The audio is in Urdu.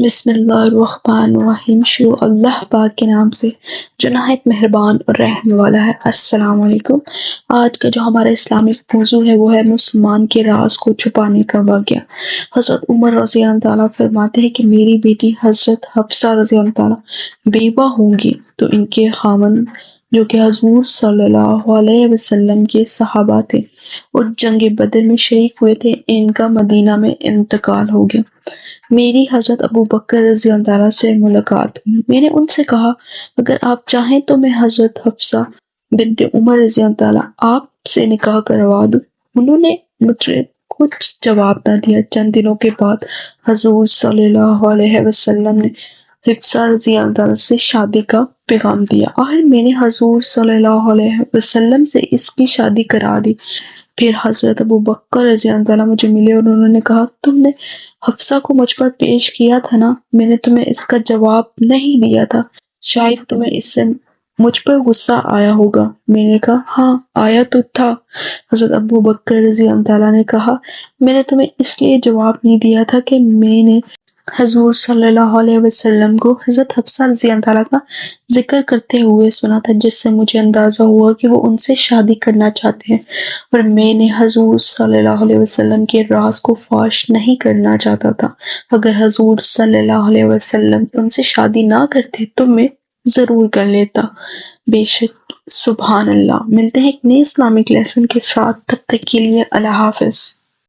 بسم اللہ الرحمن الرحیم، شروع اللہ پاک کے نام سے جو نہایت مہربان اور رحم والا ہے۔ السلام علیکم۔ آج کا جو ہمارا اسلامک موضوع ہے وہ ہے مسلمان کے راز کو چھپانے کا واقعہ۔ حضرت عمر رضی اللہ تعالیٰ فرماتے ہیں کہ میری بیٹی حضرت حفصہ رضی اللہ تعالیٰ بیوہ ہوں گی تو ان کے خاوند جو کہ حضور صلی اللہ علیہ وسلم کے صحابہ تھے اور جنگ بدر میں شریک ہوئے تھے، ان کا مدینہ میں انتقال ہو گیا۔ میری حضرت ابو بکر رضی اللہ تعالیٰ سے ملاقات ہوئی۔ میں نے ان سے کہا اگر آپ چاہیں تو میں حضرت حفصہ بنت عمر رضی اللہ تعالیٰ آپ سے نکاح کروا دوں۔ انہوں نے مجھے کچھ جواب نہ دیا۔ چند دنوں کے بعد حضور صلی اللہ علیہ وسلم نے حفصہ رضی اللہ تعالیٰ سے شادی کا پیغام دیا۔ آخر میں نے حضور صلی اللہ علیہ وسلم سے اس کی شادی کرا دی۔ پھر حضرت ابو بکر رضی اللہ تعالیٰ مجھے ملے اور انہوں نے کہا تم نے حفصہ کو مجھ پر پیش کیا تھا نا؟ میں نے تمہیں اس کا جواب نہیں دیا تھا، شاید تمہیں اس سے مجھ پر غصہ آیا ہوگا۔ میں نے کہا ہاں آیا تو تھا۔ حضرت ابو بکر رضی اللہ تعالیٰ نے کہا میں نے تمہیں اس لیے جواب نہیں دیا تھا کہ میں نے حضور صلی اللہ علیہ وسلم کو حضرت حفصہ رضی اللہ تعالیٰ کا ذکر کرتے ہوئے سنا تھا، جس سے مجھے اندازہ ہوا کہ وہ ان سے شادی کرنا چاہتے ہیں، اور میں نے حضور صلی اللہ علیہ وسلم کے راز کو فاش نہیں کرنا چاہتا تھا۔ اگر حضور صلی اللہ علیہ وسلم ان سے شادی نہ کرتے تو میں ضرور کر لیتا۔ بے شک۔ سبحان اللہ۔ ملتے ہیں ایک نئے اسلامک لیسن کے ساتھ، تب تک کے لیے اللہ حافظ۔